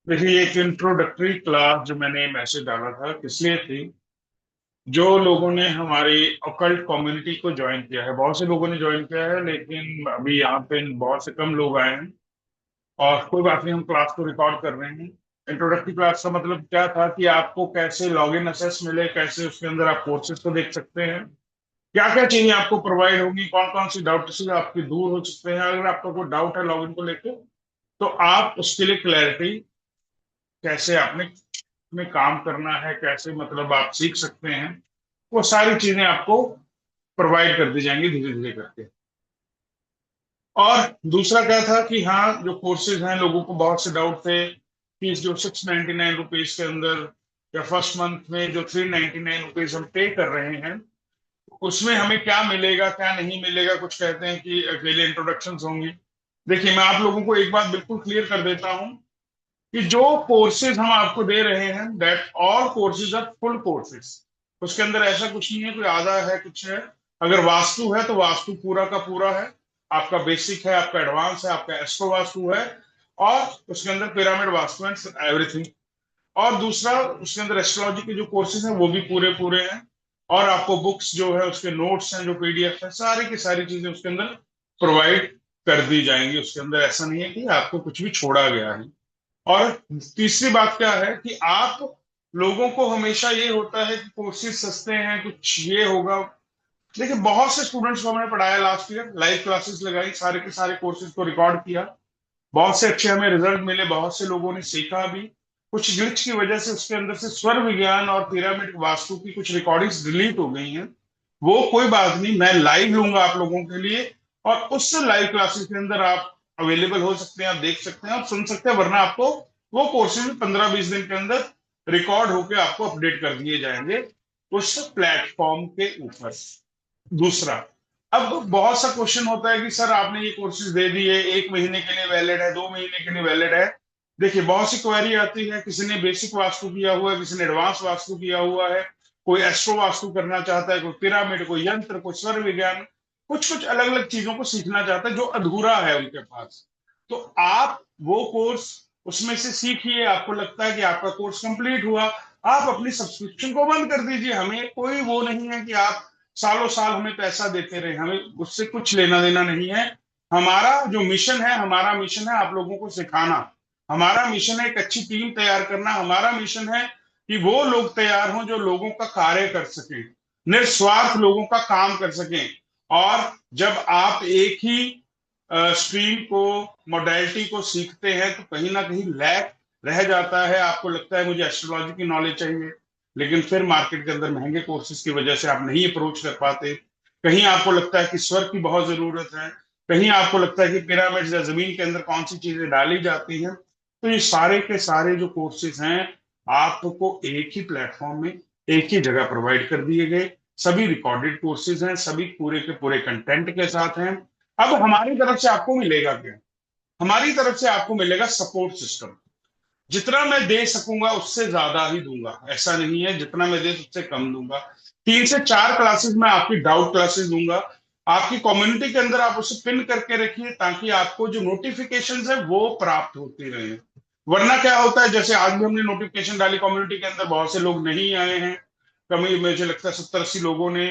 देखिए, ये एक इंट्रोडक्टरी क्लास जो मैंने मैसेज डाला था किस लिए थी। जो लोगों ने हमारी अकल्ट कम्युनिटी को ज्वाइन किया है, बहुत से लोगों ने ज्वाइन किया है, लेकिन अभी यहाँ पे बहुत से कम लोग आए हैं। और कोई बात नहीं, हम क्लास को रिकॉर्ड कर रहे हैं। इंट्रोडक्टरी क्लास का मतलब क्या था कि आपको कैसे लॉगिन एक्सेस मिले, कैसे उसके अंदर आप कोर्सेज को देख सकते हैं, क्या क्या चीजें आपको प्रोवाइड होंगी, कौन कौन सी डाउट से आपके दूर हो सकते हैं। अगर आपका कोई डाउट है लॉगिन को लेकर, तो आप उसके लिए क्लैरिटी, कैसे आपने में काम करना है, कैसे मतलब आप सीख सकते हैं, वो सारी चीजें आपको प्रोवाइड कर दी जाएंगी धीरे धीरे करके। और दूसरा क्या था कि हाँ, जो कोर्सेज हैं, लोगों को बहुत से डाउट थे कि जो 699 रुपीज के अंदर या फर्स्ट मंथ में जो 399 रुपीज हम पे कर रहे हैं, उसमें हमें क्या मिलेगा क्या नहीं मिलेगा। कुछ कहते हैं कि अकेले इंट्रोडक्शन होंगी। देखिए, मैं आप लोगों को एक बात बिल्कुल क्लियर कर देता हूँ कि जो कोर्सेज हम आपको दे रहे हैं, that all courses are full courses. उसके अंदर ऐसा कुछ नहीं है कोई आधा है कुछ है। अगर वास्तु है तो वास्तु पूरा का पूरा है, आपका बेसिक है, आपका एडवांस है, आपका एस्ट्रो वास्तु है, और उसके अंदर पिरामिड वास्तु एंड एवरीथिंग। और दूसरा, उसके अंदर एस्ट्रोलॉजी के जो कोर्सेज हैं वो भी पूरे पूरे हैं। और आपको बुक्स जो है, उसके नोट्स हैं, जो पीडीएफ है, सारी की सारी चीजें उसके अंदर प्रोवाइड कर दी जाएंगी। उसके अंदर ऐसा नहीं है कि आपको कुछ भी छोड़ा गया है। और तीसरी बात क्या है कि आप लोगों को हमेशा ये होता है कि कोर्सेज सस्ते हैं, कुछ ये होगा। देखिए, बहुत से स्टूडेंट्स को हमने पढ़ाया, लास्ट ईयर लाइव क्लासेस लगाई, सारे के सारे कोर्सेज को रिकॉर्ड किया। बहुत से अच्छे हमें रिजल्ट मिले, बहुत से लोगों ने सीखा भी। कुछ ग्लिच की वजह से उसके अंदर से स्वर विज्ञान और पिरामिड वास्तु की कुछ रिकॉर्डिंग्स डिलीट हो गई हैं। वो कोई बात नहीं, मैं लाइव लूंगा आप लोगों के लिए। और उस लाइव क्लासेस के अंदर आप अवेलेबल हो सकते हैं, आप देख सकते हैं, आप सुन सकते हैं। वरना आपको वो कोर्सेज भी 15-20 दिन के अंदर रिकॉर्ड होकर आपको अपडेट कर दिए जाएंगे उस प्लेटफॉर्म के ऊपर। दूसरा, अब बहुत सा क्वेश्चन होता है कि सर आपने ये कोर्सेज दे दिए, 1 महीने के लिए वैलिड है, 2 महीने के लिए वैलिड है। देखिए, बहुत सी क्वेरी आती है, किसी ने बेसिक वास्तु किया हुआ है, किसी ने एडवांस वास्तु किया हुआ है, कोई एस्ट्रो वास्तु करना चाहता है, कोई पिरामिड, कोई यंत्र, कोई स्वर विज्ञान, कुछ कुछ अलग अलग चीजों को सीखना चाहता है जो अधूरा है उनके पास। तो आप वो कोर्स उसमें से सीखिए। आपको लगता है कि आपका कोर्स कंप्लीट हुआ, आप अपनी सब्सक्रिप्शन को बंद कर दीजिए। हमें कोई वो नहीं है कि आप सालों साल हमें पैसा देते रहे, हमें उससे कुछ लेना देना नहीं है। हमारा जो मिशन है, हमारा मिशन है आप लोगों को सिखाना। हमारा मिशन है एक अच्छी टीम तैयार करना। हमारा मिशन है कि वो लोग तैयार हों जो लोगों का कार्य कर सकें, निस्वार्थ लोगों का काम कर सकें। और जब आप एक ही स्ट्रीम को, मोडेलिटी को सीखते हैं, तो कहीं ना कहीं लैक रह जाता है। आपको लगता है मुझे एस्ट्रोलॉजी की नॉलेज चाहिए, लेकिन फिर मार्केट के अंदर महंगे कोर्सेज की वजह से आप नहीं अप्रोच कर पाते। कहीं आपको लगता है कि स्वर की बहुत जरूरत है, कहीं आपको लगता है कि पिरामिड या जमीन के अंदर कौन सी चीजें डाली जाती हैं। तो ये सारे के सारे जो कोर्सेज हैं, आपको एक ही प्लेटफॉर्म में, एक ही जगह प्रोवाइड कर दिए गए। सभी रिकॉर्डेड कोर्सेज हैं, सभी पूरे के पूरे कंटेंट के साथ हैं। अब हमारी तरफ से आपको मिलेगा क्या? हमारी तरफ से आपको मिलेगा सपोर्ट सिस्टम। जितना मैं दे सकूंगा उससे ज्यादा ही दूंगा, ऐसा नहीं है जितना मैं दे उससे कम दूंगा। 3 से 4 क्लासेस में आपकी डाउट क्लासेस दूंगा। आपकी कम्युनिटी के अंदर आप उसे पिन करके रखिए, ताकि आपको जो नोटिफिकेशन है वो प्राप्त होती रहे। वरना क्या होता है, जैसे आज भी हमने नोटिफिकेशन डाली कम्युनिटी के अंदर, बहुत से लोग नहीं आए हैं। कमी मुझे लगता है 70-80 लोगों ने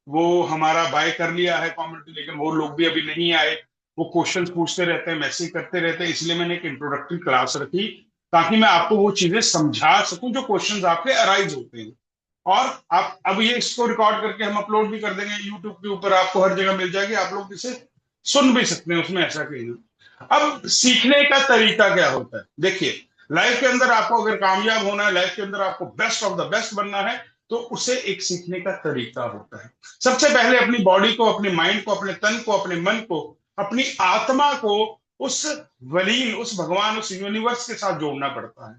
वो हमारा बाय कर लिया है कम्युनिटी, लेकिन वो लोग भी अभी नहीं आए। वो क्वेश्चंस पूछते रहते हैं, मैसेज करते रहते हैं। इसलिए मैंने एक इंट्रोडक्टरी क्लास रखी, ताकि मैं आपको वो चीजें समझा सकूं जो क्वेश्चंस आपके अराइज होते हैं। और आप अब ये इसको रिकॉर्ड करके हम अपलोड भी कर देंगे यूट्यूब के ऊपर, आपको हर जगह मिल जाएगी, आप लोग इसे सुन भी सकते हैं, उसमें ऐसा कहीं नहीं। अब सीखने का तरीका क्या होता है, देखिए, लाइफ के अंदर आपको अगर कामयाब होना है, लाइफ के अंदर आपको बेस्ट ऑफ द बेस्ट बनना है, तो उसे एक सीखने का तरीका होता है। सबसे पहले अपनी बॉडी को, अपने माइंड को, अपने तन को, अपने मन को, अपनी आत्मा को उस वलीन, उस भगवान, उस यूनिवर्स के साथ जोड़ना पड़ता है।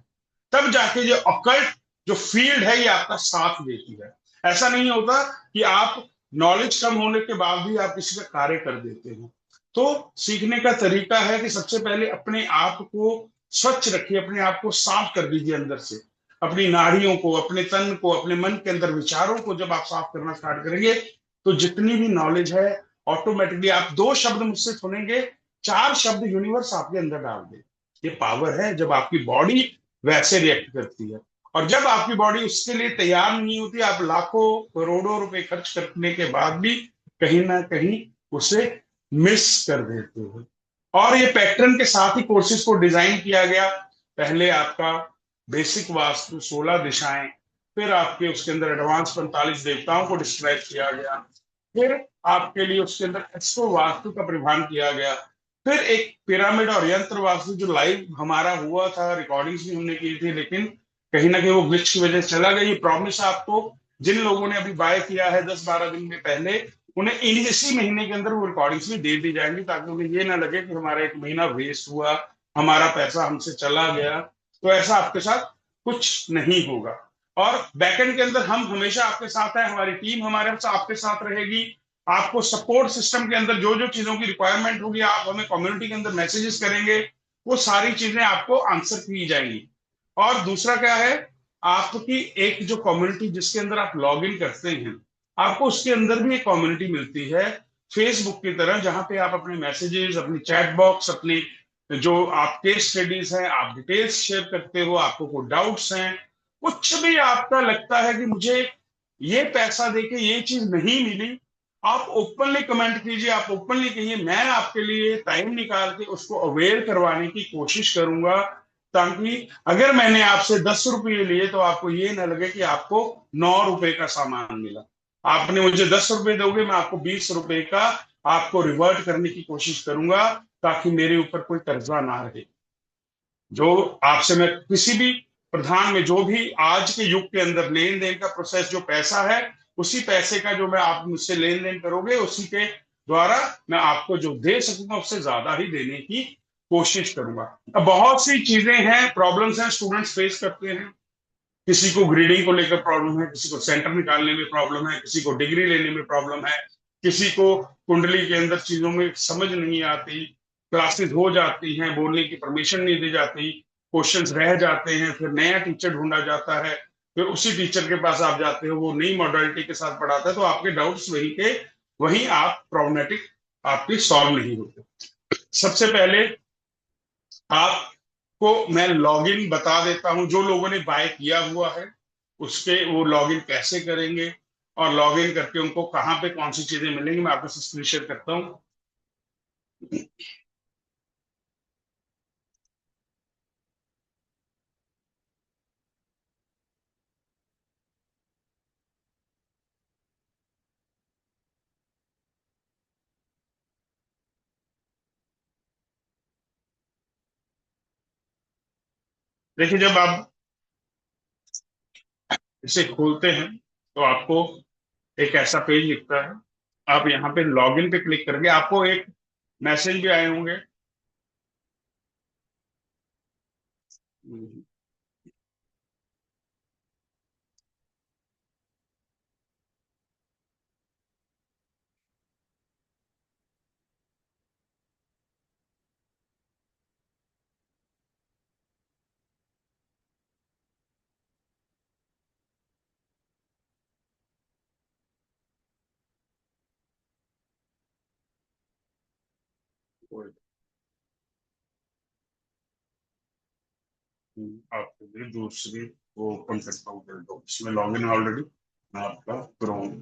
तब जाके ये ऑकल्ट जो फील्ड है ये आपका साथ देती है। ऐसा नहीं होता कि आप नॉलेज कम होने के बाद भी आप किसी का कार्य कर देते हो। तो सीखने का तरीका है कि सबसे पहले अपने आप को स्वच्छ रखिए, अपने आप को साफ कर दीजिए अंदर से। अपनी नाड़ियों को, अपने तन को, अपने मन के अंदर विचारों को जब आप साफ करना स्टार्ट करेंगे, तो जितनी भी नॉलेज है, ऑटोमेटिकली आप 2 शब्द मुझसे सुनेंगे, 4 शब्द यूनिवर्स आपके अंदर डाल दे। ये पावर है। जब आपकी बॉडी वैसे रिएक्ट करती है। और जब आपकी बॉडी उसके लिए तैयार नहीं होती, आप लाखों करोड़ों रुपए खर्च करने के बाद भी कहीं ना कहीं उसे मिस कर देते हो। और ये पैटर्न के साथ ही कोर्सेज को डिजाइन किया गया। पहले आपका बेसिक वास्तु 16 दिशाएं, फिर आपके उसके अंदर एडवांस 45 देवताओं को डिस्क्राइब किया गया, फिर आपके लिए उसके अंदर एस्ट्रो वास्तु का परिभान किया गया, फिर एक पिरामिड और यंत्र वास्तु जो लाइव हमारा हुआ था, रिकॉर्डिंग्स भी हमने की थी, लेकिन कहीं ना कहीं वो ग्लिच की वजह से चला गया। ये प्रॉमिस आपको जिन लोगों ने अभी बाय किया है 10-12 दिन में पहले, उन्हें इसी महीने के अंदर वो रिकॉर्डिंग्स भी दे दी जाएंगी, ताकि उन्हें ये ना लगे कि हमारा एक महीना वेस्ट हुआ, हमारा पैसा हमसे चला गया। तो ऐसा आपके साथ कुछ नहीं होगा। और बैकएंड के अंदर हम हमेशा आपके साथ हैं, हमारी टीम हमारे आपके साथ रहेगी। आपको सपोर्ट सिस्टम के अंदर जो जो चीजों की रिक्वायरमेंट होगी, आप हमें कम्युनिटी के अंदर मैसेजेस करेंगे, वो सारी चीजें आपको आंसर की जाएंगी। और दूसरा क्या है, आपकी एक जो कम्युनिटी जिसके अंदर आप लॉग इन करते हैं, आपको उसके अंदर भी एक कम्युनिटी मिलती है फेसबुक की तरह, जहां पे आप अपने मैसेजेस, अपनी चैट बॉक्स, अपनी जो आपके स्टडीज हैं, आप डिटेल्स शेयर करते हो, आपको कोई डाउट्स हैं, कुछ भी आपका लगता है कि मुझे ये पैसा देके ये चीज नहीं मिली, आप ओपनली कमेंट कीजिए, आप ओपनली कहिए, मैं आपके लिए टाइम निकाल के उसको अवेयर करवाने की कोशिश करूंगा, ताकि अगर मैंने आपसे 10 रुपये लिए तो आपको ये ना लगे कि आपको 9 रुपए का सामान मिला। आपने मुझे 10 रुपए दोगे, मैं आपको 20 रुपए का आपको रिवर्ट करने की कोशिश करूंगा, ताकि मेरे ऊपर कोई कर्जा ना रहे। जो आपसे मैं किसी भी प्रधान में, जो भी आज के युग के अंदर लेन देन का प्रोसेस, जो पैसा है, उसी पैसे का जो मैं आप मुझसे लेन देन करोगे, उसी के द्वारा मैं आपको जो दे सकूंगा उससे ज्यादा ही देने की कोशिश करूंगा। अब बहुत सी चीजें हैं, प्रॉब्लम्स हैं, स्टूडेंट्स फेस करते हैं। किसी को ग्रेडिंग को लेकर प्रॉब्लम है, किसी को सेंटर निकालने में प्रॉब्लम है, किसी को डिग्री लेने में प्रॉब्लम है, किसी को कुंडली के अंदर चीजों में समझ नहीं आती, क्लासेस हो जाती हैं, बोलने की परमिशन नहीं दी जाती, क्वेश्चंस रह जाते हैं, फिर नया टीचर ढूंढा जाता है, फिर उसी टीचर के पास आप जाते हो, वो नई मॉडलिटी के साथ पढ़ाता है, तो आपके डाउट्स वहीं के वहीं आप प्रॉब्लमेटिक आपकी सॉल्व नहीं होते। सबसे पहले आपको मैं लॉगिन बता देता हूं, जो लोगों ने बाय किया हुआ है उसके वो लॉगिन कैसे करेंगे, और लॉगिन करके उनको कहाँ पे कौन सी चीजें मिलेंगी, मैं आपको स्क्रीन शेयर करता हूँ। देखिए, जब आप इसे खोलते हैं तो आपको एक ऐसा पेज दिखता है। आप यहाँ पे लॉगिन पे क्लिक करके आपको एक मैसेज भी आए होंगे। आपके लिए दूसरी वो ओपन करता हूँ, तो इसमें लॉगिन ऑलरेडी आपका क्रोम।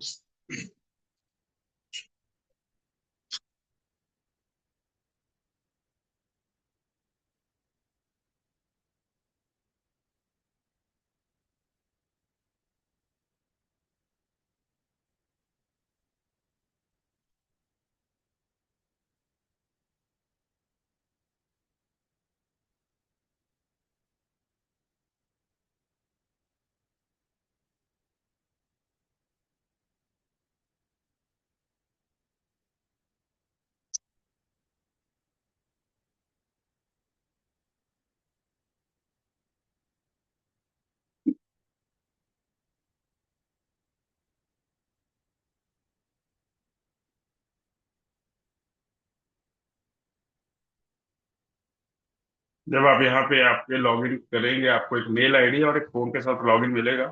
जब आप यहाँ पे आपके लॉगिन करेंगे, आपको एक मेल आईडी और एक फोन के साथ लॉगिन मिलेगा।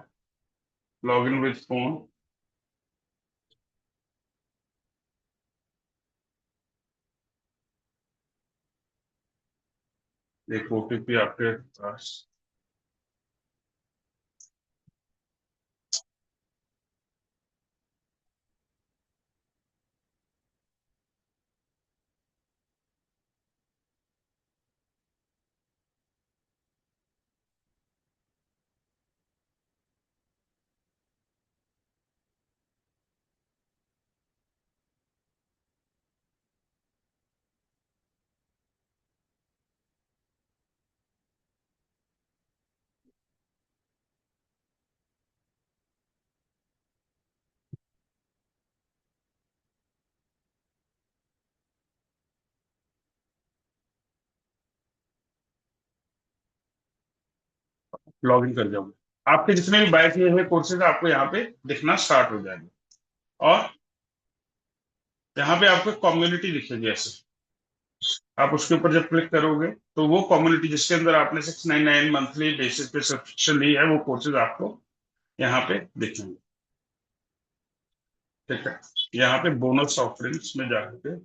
Login with phone. एक ओटीपी आपके पास लॉग इन कर जाओगे, आपके जितने भी बाय किए हुए कोर्सेज आपको यहाँ पे दिखना स्टार्ट हो जाएंगे। और यहाँ पे आपको कम्युनिटी दिखेगी ऐसे, आप उसके ऊपर जब क्लिक करोगे तो वो कम्युनिटी जिसके अंदर आपने 699 मंथली बेसिस पे सब्सक्रिप्शन ली है वो कोर्सेज आपको यहाँ पे दिखेंगे। ठीक है, यहाँ पे बोनस ऑफरिंग्स में जाके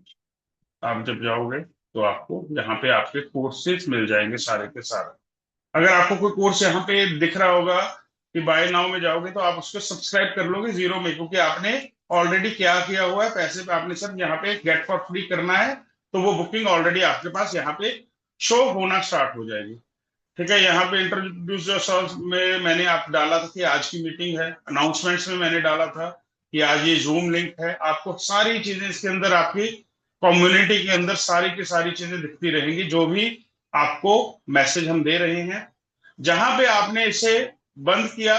आप जब जाओगे तो आपको यहाँ पे आपके कोर्सेज मिल जाएंगे सारे के सारे। अगर आपको कोई कोर्स यहाँ पे दिख रहा होगा कि बाय नाउ में जाओगे तो आप उसको सब्सक्राइब कर लोगे जीरो में, क्योंकि आपने ऑलरेडी क्या किया हुआ है, पैसे पे आपने सब यहाँ पे गेट फॉर फ्री करना है, तो वो बुकिंग ऑलरेडी आपके पास यहाँ पे शो होना स्टार्ट हो जाएगी। ठीक है, यहाँ पे इंट्रोड्यूस योरसेल्फ में मैंने आप डाला था कि आज की मीटिंग है, अनाउंसमेंट्स में मैंने डाला था कि आज ये जूम लिंक है, आपको सारी चीजें इसके अंदर आपकी कम्युनिटी के अंदर सारी की सारी चीजें दिखती रहेंगी, जो भी आपको मैसेज हम दे रहे हैं। जहां पे आपने इसे बंद किया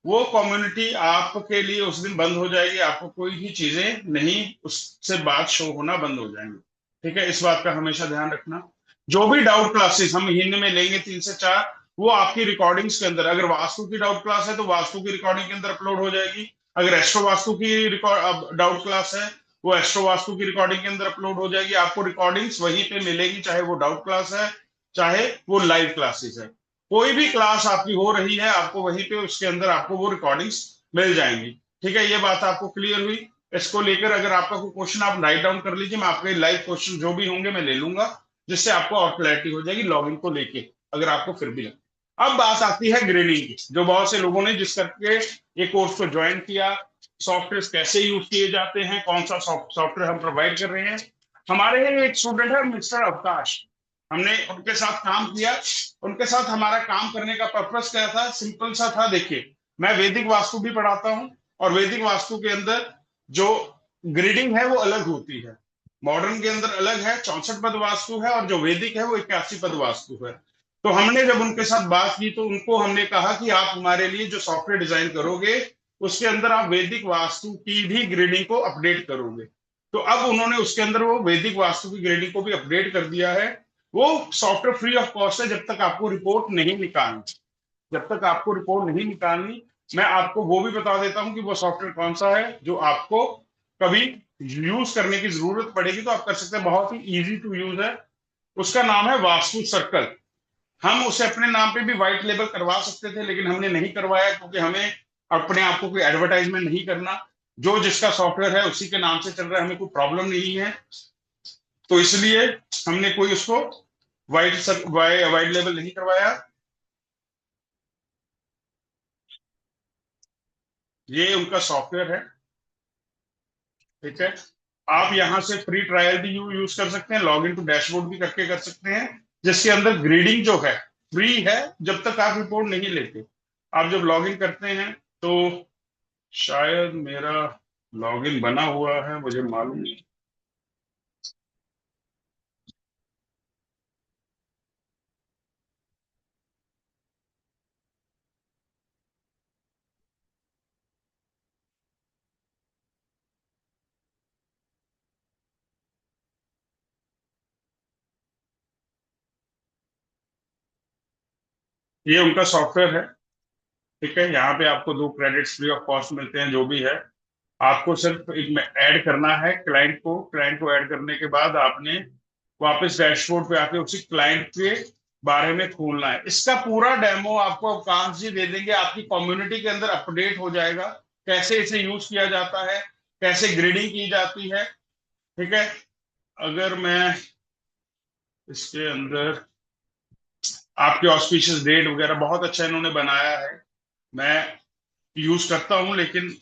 वो कम्युनिटी आपके लिए उस दिन बंद हो जाएगी, आपको कोई भी चीजें नहीं उससे बात शो होना बंद हो जाएंगी। ठीक है, इस बात का हमेशा ध्यान रखना। जो भी डाउट क्लासेस हम महीने में लेंगे 3 से 4, वो आपकी रिकॉर्डिंग्स के अंदर, अगर वास्तु की डाउट क्लास है तो वास्तु की रिकॉर्डिंग के अंदर अपलोड हो जाएगी, अगर एस्ट्रो वास्तु की डाउट क्लास है वो एस्ट्रो वास्तु की रिकॉर्डिंग के अंदर अपलोड हो जाएगी, आपको रिकॉर्डिंग्स वहीं पे मिलेगी, चाहे वो डाउट क्लास है चाहे वो लाइव क्लासेस है। कोई भी क्लास आपकी हो रही है आपको वहीं पे उसके अंदर आपको वो रिकॉर्डिंग्स मिल जाएंगी। ठीक है, ये बात आपको क्लियर हुई। इसको लेकर अगर आपका कोई क्वेश्चन आप राइट डाउन कर लीजिए, मैं आपके लाइव क्वेश्चन जो भी होंगे मैं ले लूंगा, जिससे आपको और क्लैरिटी हो जाएगी लॉगिन को लेके, अगर आपको फिर भी लगे। अब बात आती है ग्रेडिंग की, जो बहुत से लोगों ने जिस करके ये कोर्स को ज्वाइन किया, सॉफ्टवेयर कैसे यूज किए जाते हैं, कौन सा सॉफ्टवेयर हम प्रोवाइड कर रहे हैं। हमारे यहाँ एक स्टूडेंट है मिस्टर अवकाश, हमने उनके साथ काम किया। उनके साथ हमारा काम करने का पर्पस क्या था, सिंपल सा था। देखिए, मैं वैदिक वास्तु भी पढ़ाता हूँ, और वैदिक वास्तु के अंदर जो ग्रेडिंग है वो अलग होती है। मॉडर्न के अंदर अलग है, 64 पद वास्तु है, और जो वैदिक है वो 81 पद वास्तु है। तो हमने जब उनके साथ बात की तो उनको हमने कहा कि आप हमारे लिए जो सॉफ्टवेयर डिजाइन करोगे उसके अंदर आप वैदिक वास्तु की भी ग्रेडिंग को अपडेट करोगे। तो अब उन्होंने उसके अंदर वो वैदिक वास्तु की ग्रेडिंग को भी अपडेट कर दिया है। वो सॉफ्टवेयर फ्री ऑफ कॉस्ट है, जब तक आपको रिपोर्ट नहीं निकालनी, जब तक आपको रिपोर्ट नहीं निकालनी। मैं आपको वो भी बता देता हूं कि वो सॉफ्टवेयर कौन सा है जो आपको कभी यूज करने की जरूरत पड़ेगी तो आप कर सकते हैं, बहुत ही इजी टू यूज है। उसका नाम है वास्तु सर्कल। हम उसे अपने नाम पे भी व्हाइट लेबल करवा सकते थे, लेकिन हमने नहीं करवाया, क्योंकि हमें अपने आप को कोई एडवर्टाइजमेंट नहीं करना। जो जिसका सॉफ्टवेयर है उसी के नाम से चल रहा है, हमें कोई प्रॉब्लम नहीं है। तो इसलिए हमने कोई उसको व्हाइट लेबल नहीं करवाया। ये उनका सॉफ्टवेयर है। ठीक है, आप यहाँ से फ्री ट्रायल भी यूज कर सकते हैं, लॉग इन टू डैशबोर्ड भी करके कर सकते हैं, जिसके अंदर ग्रेडिंग जो है फ्री है, जब तक आप रिपोर्ट नहीं लेते। आप जब लॉग इन करते हैं तो शायद मेरा लॉग इन बना हुआ है, मुझे मालूम नहीं। ये उनका सॉफ्टवेयर है। ठीक है, यहाँ पे आपको 2 क्रेडिट्स फ्री ऑफ कॉस्ट मिलते हैं, जो भी है। आपको सिर्फ एक ऐड करना है क्लाइंट को ऐड करने के बाद आपने वापस डैशबोर्ड पे आके उसी क्लाइंट के बारे में खोलना है। इसका पूरा डेमो आपको कांत जी दे देंगे, आपकी कम्युनिटी के अंदर अपडेट हो जाएगा, कैसे इसे यूज किया जाता है, कैसे ग्रेडिंग की जाती है। ठीक है, अगर मैं इसके अंदर आपके ऑस्पिशियस डेट वगैरह बहुत अच्छा इन्होंने बनाया है, मैं यूज करता हूं, लेकिन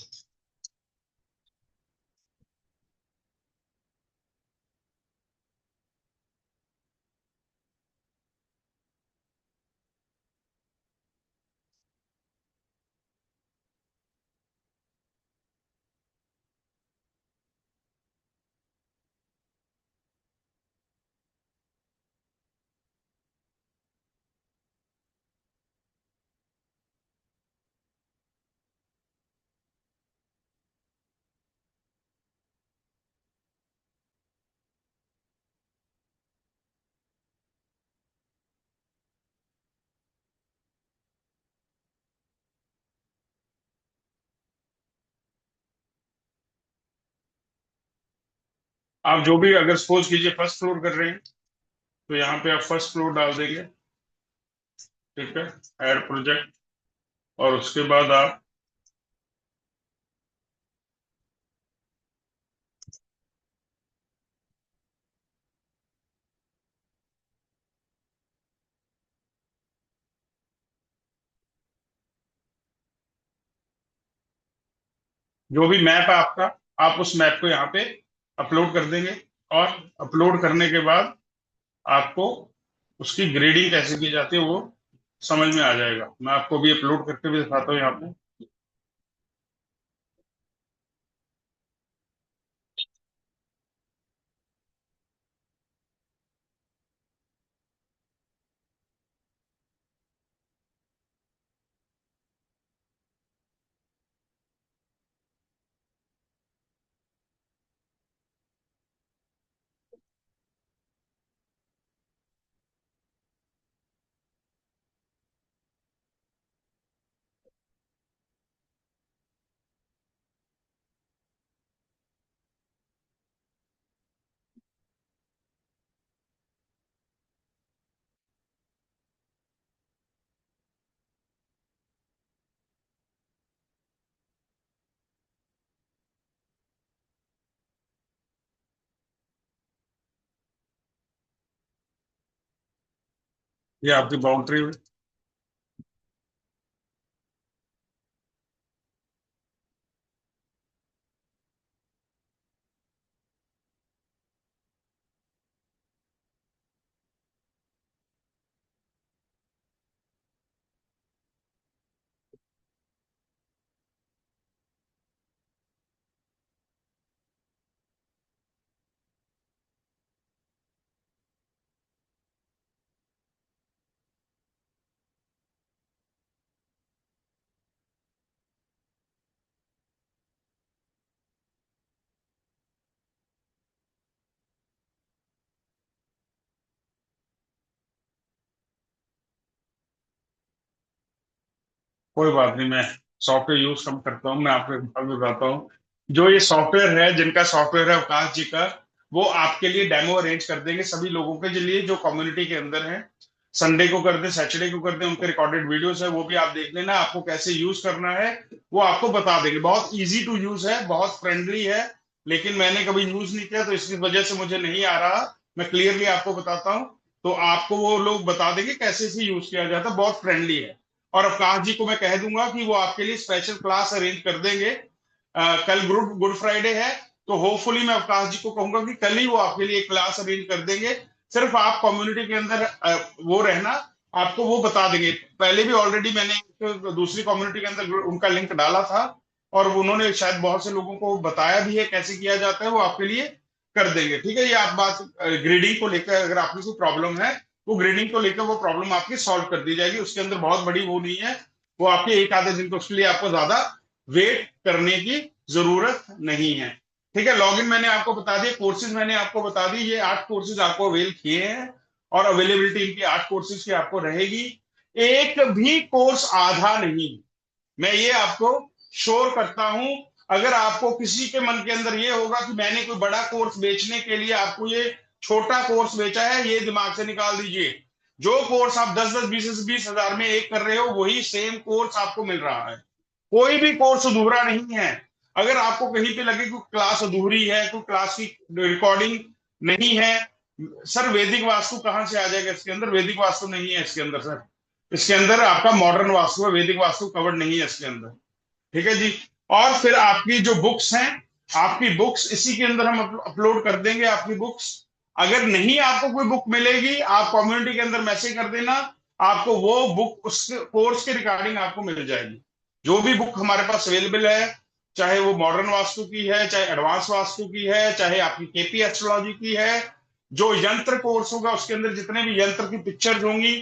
आप जो भी, अगर सपोज कीजिए फर्स्ट फ्लोर कर रहे हैं, तो यहाँ पे आप फर्स्ट फ्लोर डाल देंगे। ठीक है, ऐड प्रोजेक्ट, और उसके बाद आप जो भी मैप है आपका, आप उस मैप को यहाँ पे अपलोड कर देंगे। और अपलोड करने के बाद आपको उसकी ग्रेडिंग कैसे की जाती है वो समझ में आ जाएगा। मैं आपको भी अपलोड करके भी दिखाता हूँ यहाँ पे। ये आपकी बाउंड्री हुई। कोई बात नहीं, मैं सॉफ्टवेयर यूज कम करता हूँ। मैं आपको एक बात बताता हूँ, जो ये सॉफ्टवेयर है, जिनका सॉफ्टवेयर है अवकाश जी का, वो आपके लिए डेमो अरेंज कर देंगे सभी लोगों के लिए जो कम्युनिटी के अंदर है। संडे को कर दें, सैटरडे को कर दें, उनके रिकॉर्डेड वीडियोस है, वो भी आप देख लेना। आपको कैसे यूज करना है वो आपको बता देंगे। बहुत इजी टू यूज है, बहुत फ्रेंडली है। लेकिन मैंने कभी यूज नहीं किया तो इसकी वजह से मुझे नहीं आ रहा। मैं क्लियरली आपको बताता हूँ, तो आपको वो लोग बता देंगे कैसे इसे यूज किया जाता है। बहुत फ्रेंडली है। और अवकाश जी को मैं कह दूंगा कि वो आपके लिए स्पेशल क्लास अरेंज कर देंगे। कल गुड गुड फ्राइडे है, तो होपफुली मैं अवकाश जी को कहूंगा कि कल ही वो आपके लिए क्लास अरेंज कर देंगे। सिर्फ आप कम्युनिटी के अंदर वो रहना, आपको वो बता देंगे। पहले भी ऑलरेडी मैंने एक दूसरी कम्युनिटी के अंदर उनका लिंक डाला था, और उन्होंने शायद बहुत से लोगों को बताया भी है कैसे किया जाता है। वो आपके लिए कर देंगे। ठीक है, ये आप बात ग्रेडिंग को लेकर अगर आपकी कोई प्रॉब्लम है, वो ग्रेडिंग को लेकर वो प्रॉब्लम आपकी सॉल्व कर दी जाएगी। उसके अंदर बहुत बड़ी वो नहीं है। वो आपके एक आधे दिन, तो उसके लिए आपको ज्यादा वेट करने की जरूरत नहीं है। ठीक है, लॉगिन मैंने आपको बता दिया, कोर्सेज मैंने आपको बता दी। ये 8 कोर्सेज आपको अवेल किए हैं, और अवेलेबिलिटी इनकी 8 कोर्सेज की आपको रहेगी। एक भी कोर्स आधा नहीं, मैं ये आपको श्योर करता हूं। अगर आपको किसी के मन के अंदर ये होगा कि मैंने कोई बड़ा कोर्स बेचने के लिए आपको ये छोटा कोर्स बेचा है, ये दिमाग से निकाल दीजिए। जो कोर्स आप 10-10 20-20 हजार में एक कर रहे हो, वही सेम कोर्स आपको मिल रहा है। कोई भी कोर्स अधूरा नहीं है। अगर आपको कहीं पे लगे कि क्लास अधूरी है, कोई क्लास की रिकॉर्डिंग नहीं है, सर वैदिक वास्तु कहां से आ जाएगा इसके अंदर? वैदिक वास्तु नहीं है इसके अंदर सर। इसके अंदर आपका मॉडर्न वास्तु है, वैदिक वास्तु कवर्ड नहीं है इसके अंदर। ठीक है जी। और फिर आपकी जो बुक्स हैं, आपकी बुक्स इसी के अंदर हम अपलोड कर देंगे आपकी बुक्स। अगर नहीं आपको कोई बुक मिलेगी, आप कम्युनिटी के अंदर मैसेज कर देना, आपको वो बुक उस कोर्स के रिगार्डिंग आपको मिल जाएगी। जो भी बुक हमारे पास अवेलेबल है, चाहे वो मॉडर्न वास्तु की है, चाहे एडवांस वास्तु की है, चाहे आपकी केपी एस्ट्रोलॉजी की है, जो यंत्र कोर्स होगा उसके अंदर जितने भी यंत्र की पिक्चर्स होंगी।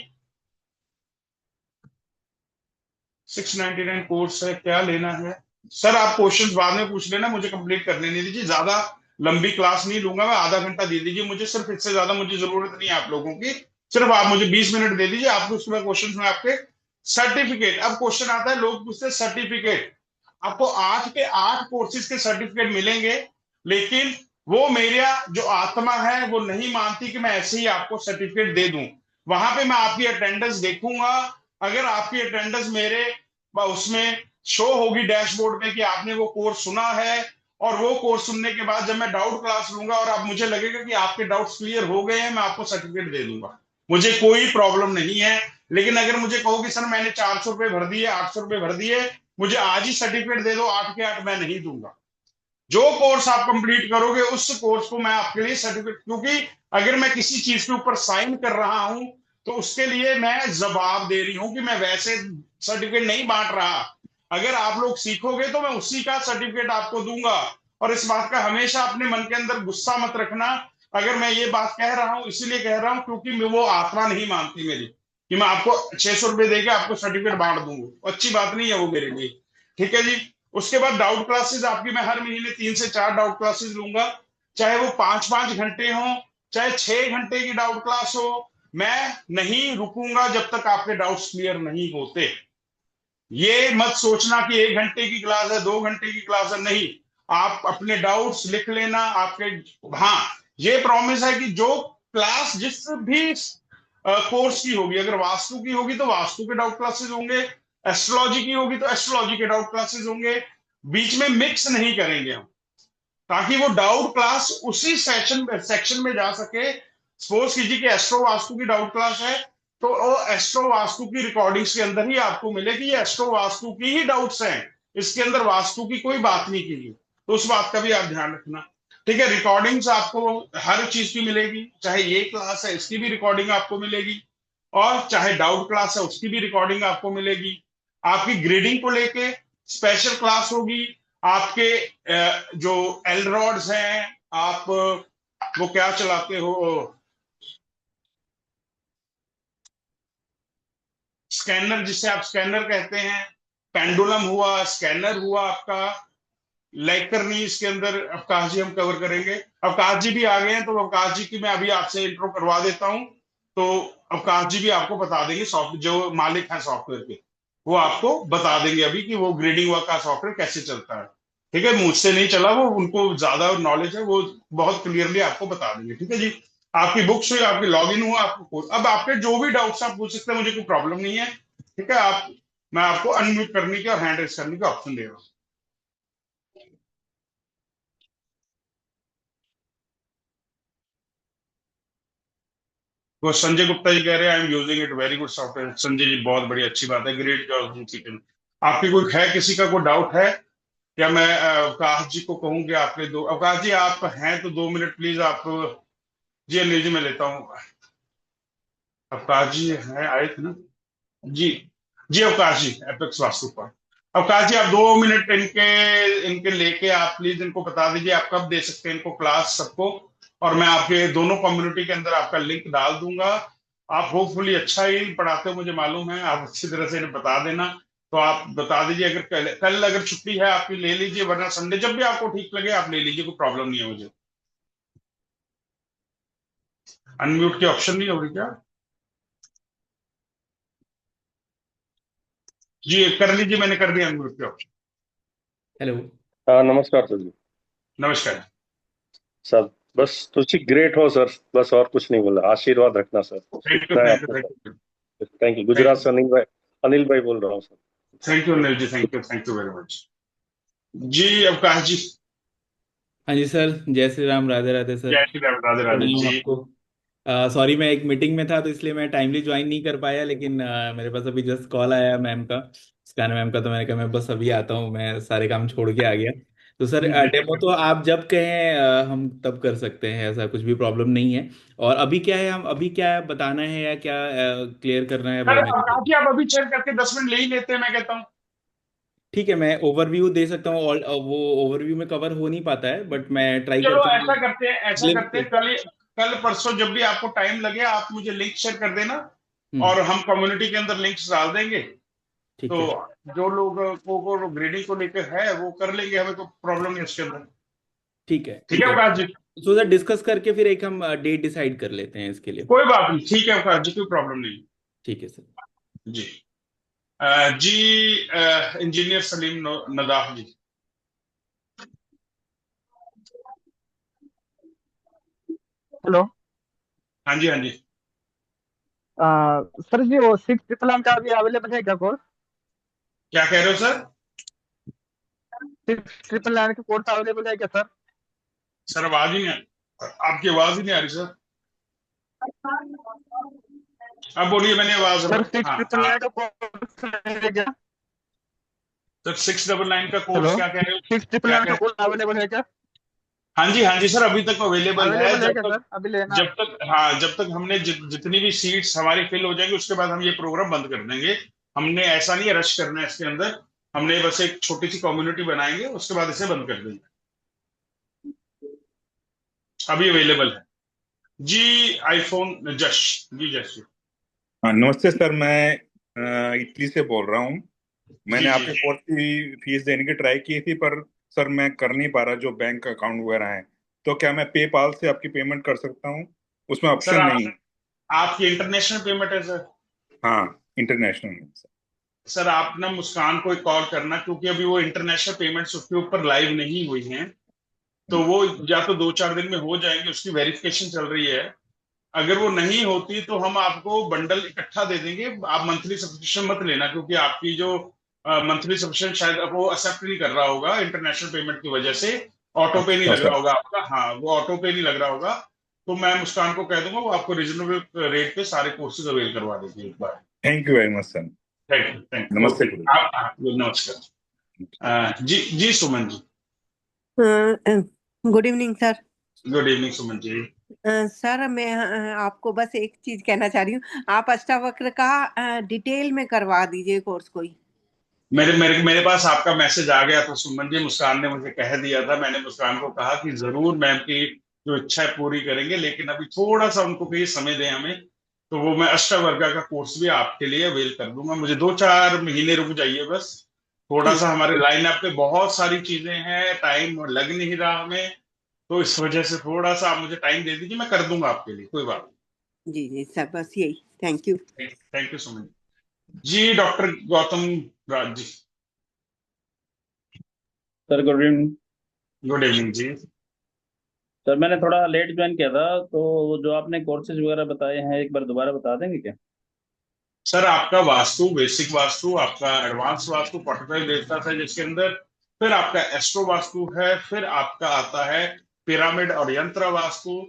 699 कोर्स है, क्या लेना है? सर आप क्वेश्चंस बाद में पूछ लेना, मुझे कंप्लीट करने नहीं दीजिए। ज्यादा लंबी क्लास नहीं लूंगा मैं, आधा घंटा दे दीजिए मुझे सिर्फ। इससे ज्यादा मुझे जरूरत नहीं है आप लोगों की। सिर्फ आप मुझे 20 मिनट दे दीजिए। आपको उसके बाद क्वेश्चंस में आपके सर्टिफिकेट, अब क्वेश्चन आता है, लोग पूछते हैं सर्टिफिकेट। आपको 8 के 8 कोर्सेज के सर्टिफिकेट मिलेंगे, लेकिन वो मेरा जो आत्मा है वो नहीं मानती कि मैं ऐसे ही आपको सर्टिफिकेट दे दूं। वहां पे मैं आपकी अटेंडेंस देखूंगा। अगर आपकी अटेंडेंस मेरे उसमें शो होगी डैशबोर्ड में कि आपने वो कोर्स सुना है, और वो कोर्स सुनने के बाद जब मैं डाउट क्लास लूंगा और अब मुझे लगेगा कि आपके डाउट्स क्लियर हो गए हैं, मैं आपको सर्टिफिकेट दे दूंगा। मुझे कोई प्रॉब्लम नहीं है। लेकिन अगर मुझे कहो कि सर मैंने 400 रुपये भर दिए, 800 रुपये भर दिए, मुझे आज ही सर्टिफिकेट दे दो 8 के 8, मैं नहीं दूंगा। जो कोर्स आप कंप्लीट करोगे उस कोर्स को मैं आपके लिए सर्टिफिकेट, क्योंकि अगर मैं किसी चीज के ऊपर साइन कर रहा हूं तो उसके लिए मैं जवाब दे रही हूं कि मैं वैसे सर्टिफिकेट नहीं बांट रहा। अगर आप लोग सीखोगे तो मैं उसी का सर्टिफिकेट आपको दूंगा। और इस बात का हमेशा अपने मन के अंदर गुस्सा मत रखना। अगर मैं ये बात कह रहा हूं इसीलिए कह रहा हूं क्योंकि मैं वो आत्मा नहीं मानती मेरी कि मैं आपको 600 रुपये देके आपको सर्टिफिकेट बांट दूंगा, अच्छी बात नहीं है वो मेरे लिए। ठीक है जी। उसके बाद डाउट क्लासेस आपकी मैं हर महीने 3 से 4 डाउट क्लासेस लूंगा। चाहे वो 5 5 घंटे हो, चाहे 6 घंटे की डाउट क्लास हो, मैं नहीं रुकूंगा जब तक आपके डाउट्स क्लियर नहीं होते। ये मत सोचना कि 1 घंटे की क्लास है, 2 घंटे की क्लास है, नहीं। आप अपने डाउट्स लिख लेना आपके। हाँ, ये प्रॉमिस है कि जो क्लास जिस भी कोर्स की होगी, अगर वास्तु की होगी तो वास्तु के डाउट क्लासेस होंगे, एस्ट्रोलॉजी की होगी तो एस्ट्रोलॉजी के डाउट क्लासेस होंगे। बीच में मिक्स नहीं करेंगे हम, ताकि वो डाउट क्लास उसी सेक्शन में जा सके। सपोज कीजिए कि एस्ट्रो वास्तु की डाउट क्लास है, तो वो एस्ट्रो वास्तु की रिकॉर्डिंग्स के अंदर ही आपको मिलेगी, ये एस्ट्रो वास्तु की ही डाउट्स हैं, इसके अंदर वास्तु की कोई बात नहीं की गई। तो उस बात का भी आप ध्यान रखना। ठीक है, रिकॉर्डिंग्स आपको हर चीज की मिलेगी, चाहे ये क्लास है इसकी भी रिकॉर्डिंग आपको मिलेगी, और चाहे डाउट क्लास है उसकी भी रिकॉर्डिंग आपको मिलेगी। आपकी ग्रेडिंग को लेके स्पेशल क्लास होगी। आपके जो एलरॉड्स हैं, आप वो क्या चलाते हो, स्कैनर जिसे आप स्कैनर कहते हैं, पेंडुलम हुआ, स्कैनर हुआ आपका, लाइक करनी, इसके अंदर अवकाश जी हम कवर करेंगे। अवकाश जी भी आ गए हैं, तो अवकाश जी की मैं अभी आपसे इंट्रो करवा देता हूं। तो अवकाश जी भी आपको बता देंगे, सॉफ्ट जो मालिक हैं सॉफ्टवेयर के, वो आपको बता देंगे अभी कि वो ग्रेडिंग वर्क का सॉफ्टवेयर कैसे चलता है। ठीक है, मुझसे नहीं चला, वो उनको ज्यादा नॉलेज है, वो बहुत क्लियरली आपको बता देंगे। ठीक है जी। आपकी बुक्स हुई, आपकी लॉग इन हुआ, आपको अब आपके जो भी डाउट्स आप पूछ सकते हैं, मुझे कोई प्रॉब्लम नहीं है। ठीक है, आप मैं आपको अनम्यूट करने की और हैंड रेस करने का ऑप्शन दे रहा हूँ। वो संजय गुप्ता जी कह रहे हैं I am using it very good software. Sanjay ji बहुत बड़ी अच्छी बात है, ग्रेट जॉब। आपकी कोई है, किसी का कोई डाउट है? क्या मैं अवकाश जी को कहूँ कि आपके दो, अवकाश जी आप हैं तो 2 मिनट प्लीज आप। जी अनिल जी मैं लेता हूँ। अवकाश जी हैं, आए थे ना? जी। जी अवकाश जी, एपेक्स वास्तु पर। अवकाश जी आप 2 मिनट इनके इनके लेके आप प्लीज इनको बता दीजिए आप कब दे सकते हैं इनको क्लास सबको। और मैं आपके दोनों कम्युनिटी के अंदर आपका लिंक डाल दूंगा। आप होपफुली अच्छा ही पढ़ाते हो, मुझे मालूम है, आप अच्छी तरह से इन्हें बता देना। तो आप बता दीजिए, अगर कल कल अगर छुट्टी है आपकी ले लीजिए, वरना संडे जब भी आपको ठीक लगे आप ले लीजिए, कोई प्रॉब्लम नहीं है मुझे। अनम्यूट की ऑप्शन नहीं होगी क्या? जी कर लीजिए, मैंने कर दिया अनम्यूट की ऑप्शन। हेलो। हाँ नमस्कार सर जी। नमस्कार। सर बस तुझी ग्रेट हो सर, बस और कुछ नहीं बोला, आशीर्वाद रखना सर, थैंक यू, इतना है थैंक यू, आपके थैंक साथ। You. Thank you, thank Gujarat you, से अनिल भाई बोल रहा हूँ sir. Thank you Anil ji, thank you very much. जी अवकाश जी। हाँ जी सर, जय श्री राम, राधे राधे सर। जय श्री राम, राधे राधे प्रणाम जी। आपको। सॉरी, मैं एक मीटिंग में था तो इसलिए मैं टाइमली ज्वाइन नहीं कर पाया, लेकिन मेरे पास अभी जस्ट कॉल आया मैम का, स्कैन मैम का, तो मैंने कहा मैं बस अभी आता हूँ, मैं सारे काम छोड़ के आ गया। तो सर जी जी डेमो तो आप जब कहें हम तब कर सकते हैं, ऐसा कुछ भी प्रॉब्लम नहीं है। और अभी क्या है, हम अभी क्या बताना है या क्या क्लियर करना है सर, वो मेरे अवकाश को। जी आप अभी चेक करके 10 मिनट ले ही लेते हैं, मैं कहता हूँ। ठीक है, मैं ओवरव्यू दे सकता हूँ, और वो ओवरव्यू में कवर हो नहीं पाता है, बट मैं ट्राई चलो करता हूँ। ऐसा करते हैं, ऐसा ग्लिम्स करते दे। हैं, कल कल परसों जब भी आपको टाइम लगे आप मुझे लिंक शेयर कर देना, हम्म। और हम कम्युनिटी के अंदर लिंक्स डाल देंगे। ठीक तो है। जो लोग को ग्रेडिंग को लेकर है वो कर लेंगे, हमें तो प्रॉब्लम नहीं उसके अंदर। ठीक है। ठीक ठीक है है। अवकाश जी। सो सर डिस्कस करके फिर एक हम डेट डिसाइड कर लेते हैं इसके लिए। कोई बात नहीं, ठीक है अवकाश जी, कोई प्रॉब्लम नहीं। ठीक है सर। जी जी इंजीनियर सलीम नदाफ जी। हेलो। हाँ जी, हाँ जी। सर जी वो 6 का अभी अवेलेबल है क्या कोर्स? क्या कह रहे हो सर? 6 का कोर्स अवेलेबल है क्या सर? सर आवाज ही नहीं, आपकी आवाज ही नहीं आ रही सर। अब बोलिए, मैंने आवाज। सर सिक्स हाँ ट्रिपल हाँ। नाइन का कोर्स है क्या? सर 699 का कोर्स हेलो। क्या कह रहे हो? सिक्स ट्रिपल क्या नाइन का कह? कोर्स अवेलेबल है क्या? हाँ जी, हाँ जी सर, अभी तक अवेलेबल है। अवेलेबल है क्या सर? अभी लेना है। जब तक हमने जितनी भी सीट्स हमारी फिल हो जाएंगी उसके बाद हम ये प्रोग्राम बंद कर देंगे। हमने ऐसा नहीं रश करना है इसके अंदर। हमने बस एक छोटी सी कम्युनिटी बनाएंगे, उसके बाद इसे बंद कर देंगे। अभी अवेलेबल है जी। आईफोन जश जी, जश जी। हाँ, नमस्ते सर। मैं इटली से बोल रहा हूँ। जी मैंने जी। आपके कोर्स की फीस देने की ट्राई की थी, पर सर मैं कर नहीं पा रहा, जो बैंक अकाउंट वगैरह है। तो क्या मैं पेपाल से आपकी पेमेंट कर सकता हूँ? उसमें सर ऑप्शन नहीं है। आपकी इंटरनेशनल पेमेंट है सर? हाँ, इंटरनेशनल है सर। सर आप ना मुस्कान को एक कॉल करना, क्योंकि अभी वो इंटरनेशनल पेमेंट्स उसके ऊपर लाइव नहीं हुई हैं। तो वो या तो 2-4 दिन में हो जाएंगे, उसकी वेरिफिकेशन चल रही है। अगर वो नहीं होती तो हम आपको बंडल इकट्ठा दे देंगे। आप मंथली सब्सक्रिप्शन मत लेना, क्योंकि आपकी जो मंथली सब्सक्रिप्शन शायद अब वो एक्सेप्ट नहीं कर रहा होगा इंटरनेशनल पेमेंट की वजह से। ऑटो पे नहीं अच्छा लग रहा सर। होगा आपका। हाँ, वो ऑटो पे नहीं लग रहा होगा। तो मैं मुस्कान को कह दूंगा, वो आपको रीजनेबल रेट पे सारे कोर्सेज अवेल करवा देगी एक बार। Thank you very much sir. Thank you. नमस्ते ओके। गुरु। आप नमस्कार। जी जी, Suman ji. Good evening sir. Good evening Suman ji. Sir मैं आपको बस एक चीज कहना चाह रही हूँ, आप अष्टावक्र का डिटेल में करवा दीजिए कोर्स कोई। मेरे मेरे मेरे पास आपका मैसेज आ गया था सुमन जी। मुस्कान ने मुझे कह दिया था, मैंने मुस्कान को कहा कि जरूर मैम की जो इच्छा है पूरी करेंगे, लेकिन अभी थोड़ा सा उनको भी समय दें हमें। तो वो मैं अष्टावर्गा का कोर्स भी आपके लिए अवेल कर दूंगा। मुझे 2-4 महीने रुक जाइए बस। थोड़ा ठीक। सा हमारे लाइन अप पे बहुत सारी चीजें हैं, टाइम लग नहीं रहा हमें। तो इस वजह से थोड़ा सा आप मुझे टाइम दे दीजिए, मैं कर दूंगा आपके लिए, कोई बात जी जी सर, बस यही। Thank you. नहीं। थैंक यू सो मच जी। Doctor Gautam Raj ji. Sir good evening. Good evening जी। सर मैंने थोड़ा लेट ज्वाइन किया था, तो जो आपने कोर्सेज वगैरह बताए हैं एक बार दोबारा बता देंगे क्या? सर आपका वास्तु, बेसिक वास्तु, आपका एडवांस वास्तु 45 देवता है जिसके अंदर। फिर आपका एस्ट्रो वास्तु है। फिर आपका आता है पिरामिड और यंत्र वास्तु।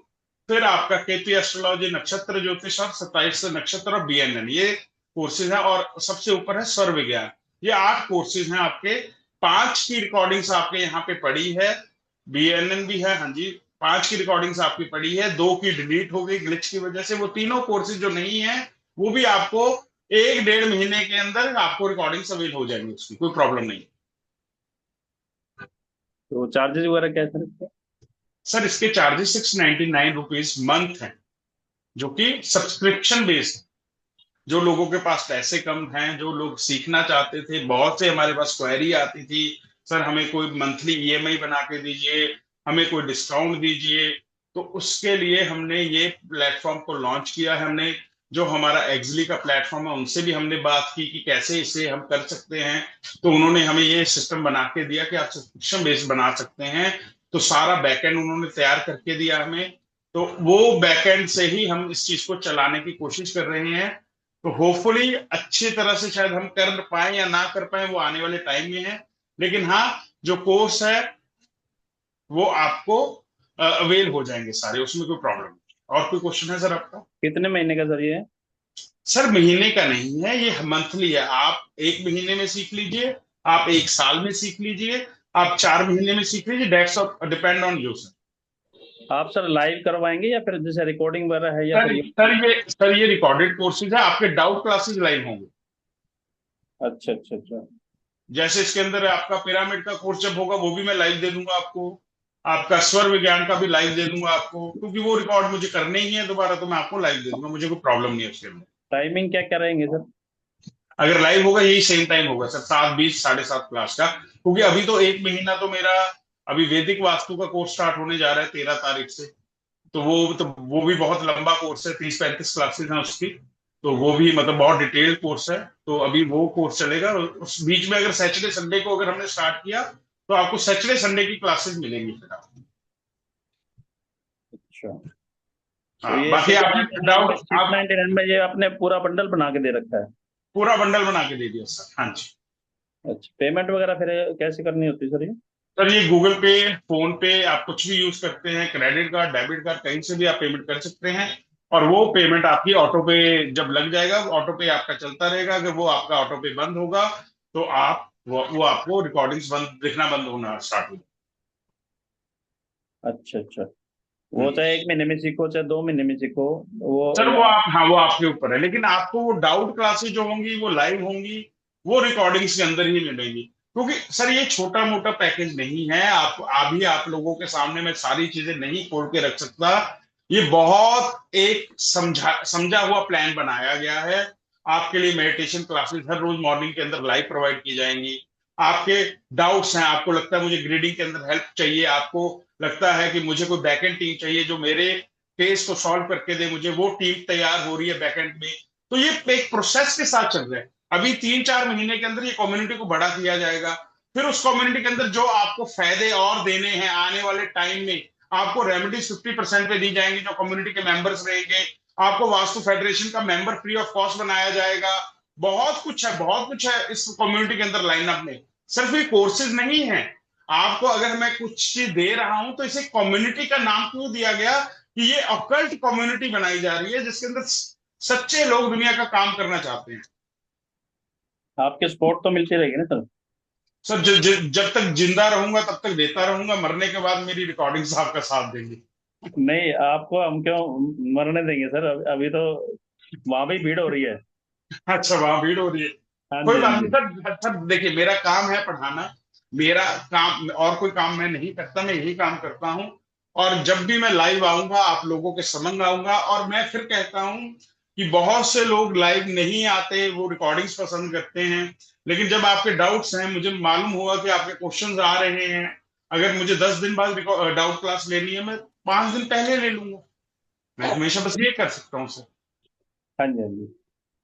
फिर आपका केपी एस्ट्रोलॉजी, नक्षत्र ज्योतिष और 27 नक्षत्र और बीएनएन, ये कोर्सेज हैं। और सबसे ऊपर है स्वर विज्ञान। ये 8 कोर्सेज हैं आपके। 5 की रिकॉर्डिंग्स आपके यहाँ पे पड़ी है। बीएनएन भी है, हाँ जी। 5 की रिकॉर्डिंग्स आपकी पड़ी है, 2 की डिलीट हो गई ग्लिच की वजह से। वो तीनों कोर्सेज जो नहीं है वो भी आपको 1-1.5 महीने के अंदर आपको रिकॉर्डिंग अवेल हो जाएंगी, उसकी कोई प्रॉब्लम नहीं। तो चार्जेस वगैरह क्या है सर इसके? सर इसके चार्जेस 699 रुपीज मंथ है, जो कि सब्सक्रिप्शन बेस्ड है। जो लोगों के पास पैसे कम हैं, जो लोग सीखना चाहते थे, बहुत से हमारे पास क्वेरी आती थी, सर हमें कोई मंथली ईएमआई बना के दीजिए, हमें कोई डिस्काउंट दीजिए। तो उसके लिए हमने ये प्लेटफॉर्म को लॉन्च किया है। हमने जो हमारा एक्सली का प्लेटफॉर्म है उनसे भी हमने बात की कि कैसे इसे हम कर सकते हैं। तो उन्होंने हमें ये सिस्टम बना के दिया कि आप सब्सक्रिप्शन बेस्ड बना सकते हैं। तो सारा बैकएंड उन्होंने तैयार करके दिया हमें। तो वो बैकएंड से ही हम इस चीज को चलाने की कोशिश कर रहे हैं। तो होपफुली अच्छी तरह से शायद हम कर पाए या ना कर पाए, वो आने वाले टाइम में है। लेकिन हाँ, जो कोर्स है वो आपको अवेल हो जाएंगे सारे, उसमें कोई प्रॉब्लम नहीं। और कोई क्वेश्चन है सर आपका? कितने महीने का सर ये है? सर महीने का नहीं है, ये मंथली है। आप 1 महीने में सीख लीजिए, आप 1 साल में सीख लीजिए, आप 4 महीने में सीख लीजिए। Dates of depend on you sir. आप सर लाइव करवाएंगे या फिर जैसे रिकॉर्डिंग वगैरह है, या सर फिर ये? सर ये रिकॉर्डेड कोर्सेज है। आपके डाउट क्लासेस लाइव होंगे। अच्छा अच्छा अच्छा। जैसे इसके अंदर आपका पिरामिड का कोर्स जब होगा वो भी मैं लाइव दे दूंगा आपको। आपका स्वर विज्ञान का भी लाइव दे दूंगा आपको, क्योंकि वो रिकॉर्ड मुझे करने ही है दोबारा, तो मैं आपको लाइव दे दूंगा, मुझे कोई प्रॉब्लम नहीं है उसके अंदर। टाइमिंग क्या क्या रहेंगे सर? अगर लाइव होगा यही सेम टाइम होगा सर, 7:20 7:30 क्लास का। क्योंकि अभी तो 1 महीना तो मेरा अभी वैदिक वास्तु का कोर्स स्टार्ट होने जा रहा है 13 तारीख से। तो वो भी बहुत लंबा कोर्स है, 30-35 क्लासेस हैं उसकी। तो वो भी मतलब बहुत डिटेल्ड कोर्स है। तो अभी वो कोर्स चलेगा। उस बीच में अगर सैटरडे संडे को अगर हमने स्टार्ट किया तो आपको सैटरडे संडे की क्लासेस मिलेंगी फिर आपको। अच्छा। हाँ, तो ये बाकी आप डाउट शीट आप 99 में ये आपने पूरा बंडल बना के दे रखा है। पूरा बंडल बना के दे दिया सर। हाँ जी अच्छा, पेमेंट वगैरह फिर कैसे करनी होती है सर ये? सर, ये गूगल पे, फोन पे, आप कुछ भी यूज करते हैं, क्रेडिट कार्ड, डेबिट कार्ड, कहीं से भी आप पेमेंट कर सकते हैं। और वो पेमेंट आपकी ऑटो पे जब लग जाएगा, ऑटो पे आपका चलता रहेगा। अगर वो आपका ऑटो पे बंद होगा तो आप वो आपको रिकॉर्डिंग्स बंद दिखना बंद होना स्टार्ट हो अच्छा अच्छा, वो जाएगा। चाहे 1 महीने में सीखो चाहे 2 महीने में सीखो, वो सर वो आप, हाँ, वो आपके ऊपर है, लेकिन आपको वो डाउट क्लासेस जो होंगी वो लाइव होंगी, वो रिकॉर्डिंग्स के अंदर ही मिलेंगी। क्योंकि सर ये छोटा मोटा पैकेज नहीं है। आप लोगों के सामने मैं सारी चीजें नहीं खोल के रख सकता। ये बहुत एक समझा समझा हुआ प्लान बनाया गया है। आपके लिए मेडिटेशन क्लासेस हर रोज मॉर्निंग के अंदर लाइव प्रोवाइड की जाएंगी। आपके डाउट्स हैं, आपको लगता है मुझे ग्रेडिंग के अंदर हेल्प चाहिए, आपको लगता है कि मुझे कोई बैकएंड टीम चाहिए जो मेरे केस को सॉल्व करके दे, मुझे वो टीम तैयार हो रही है बैकएंड में। तो ये एक प्रोसेस के साथ चल रहा है। अभी 3-4 महीने के अंदर ये कम्युनिटी को बड़ा किया जाएगा। फिर उस कम्युनिटी के अंदर जो आपको फायदे और देने हैं आने वाले टाइम में, आपको रेमेडीज 50% पे दी जाएंगी जो कम्युनिटी के मेंबर्स रहेंगे। आपको वास्तु फेडरेशन का मेंबर फ्री ऑफ कॉस्ट बनाया जाएगा। बहुत कुछ है, बहुत कुछ है इस कम्युनिटी के अंदर लाइनअप में। सिर्फ ये कोर्सेज नहीं है। आपको अगर मैं कुछ चीज दे रहा हूं तो इसे कम्युनिटी का नाम क्यों दिया गया कि ये ऑकल्ट कम्युनिटी बनाई जा रही है जिसके अंदर सच्चे लोग दुनिया का काम करना चाहते हैं। आपके सपोर्ट तो मिलती रहेगी ना सर? सर जब तक जिंदा रहूंगा तब तक देता रहूंगा, मरने के बाद मेरी रिकॉर्डिंग्स आपका साथ देंगी। नहीं, आपको हम क्यों मरने देंगे सर? अभी तो वहां भी भीड़ हो रही है। अच्छा, वहां भीड़ हो रही है। हाँ कोई जी, हाँ बात नहीं जी। सर। सर देखिए, मेरा काम है पढ़ाना। मेरा काम और कोई काम मैं नहीं करता, मैं यही काम करता हूँ। और जब भी मैं लाइव आऊंगा आप लोगों के समझ आऊंगा। और मैं फिर कहता हूँ कि बहुत से लोग लाइव नहीं आते, वो रिकॉर्डिंग्स पसंद करते हैं। लेकिन जब आपके डाउट्स हैं, मुझे मालूम हुआ कि आपके क्वेश्चंस आ रहे हैं, अगर मुझे 10 दिन बाद डाउट क्लास लेनी है, मैं 5 दिन पहले ले लूंगा। मैं हमेशा बस ये कर सकता हूँ सर। हाँ जी, हाँ जी।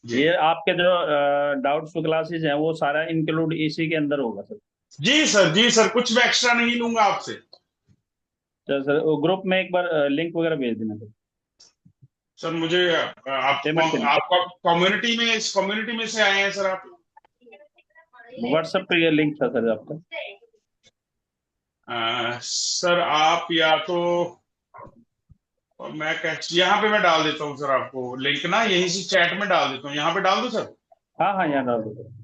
जी ये आपके जो डाउट्स क्लासेस हैं वो सारा इंक्लूड इसी के अंदर होगा सर? जी सर, जी सर, कुछ मैं एक्स्ट्रा नहीं लूंगा आपसे। तो सर ग्रुप में एक बार लिंक वगैरह भेज देना सर, सर मुझे पेमेंट के लिए। आप कम्युनिटी में, इस कम्युनिटी में से आए हैं सर आप? व्हाट्सएप पे ये लिंक था सर आपका। सर आप या तो, मैं यहाँ पे मैं डाल देता हूँ सर आपको लिंक ना, यहीं से चैट में डाल देता हूँ, यहाँ पे डाल दूँ सर? हाँ हाँ, यहाँ डाल दो सर।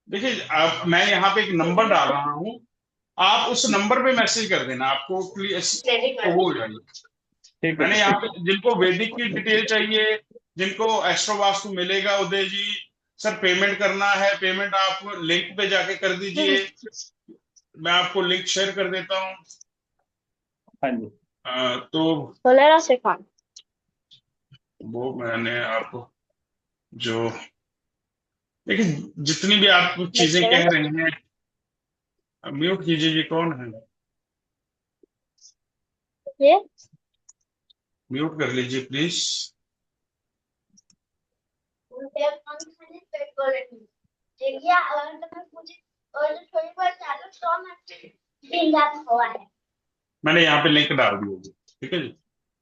देखिए, अब मैं यहाँ पे एक नंबर डाल रहा हूँ, आप उस नंबर पे मैसेज कर देना, आपको तो वो हो जाएगी। ठीक है मैंने सर। यहाँ पे जिनको वैदिक की डिटेल चाहिए, जिनको एस्ट्रो वास्तु मिलेगा, उदय जी, सर पेमेंट करना है, पेमेंट आप लिंक पे जाके कर दीजिए। मैं आपको लिंक शेयर कर देता हूँ। हाँ जी। तो Tolera se fan. वो मैंने आपको जो, देखिए, जितनी भी आप चीजें कह रहे हैं, म्यूट कीजिए। ये कौन है? ये म्यूट कर लीजिए प्लीज। मैंने यहाँ पे लिंक डाल दी होगी, ठीक है जी,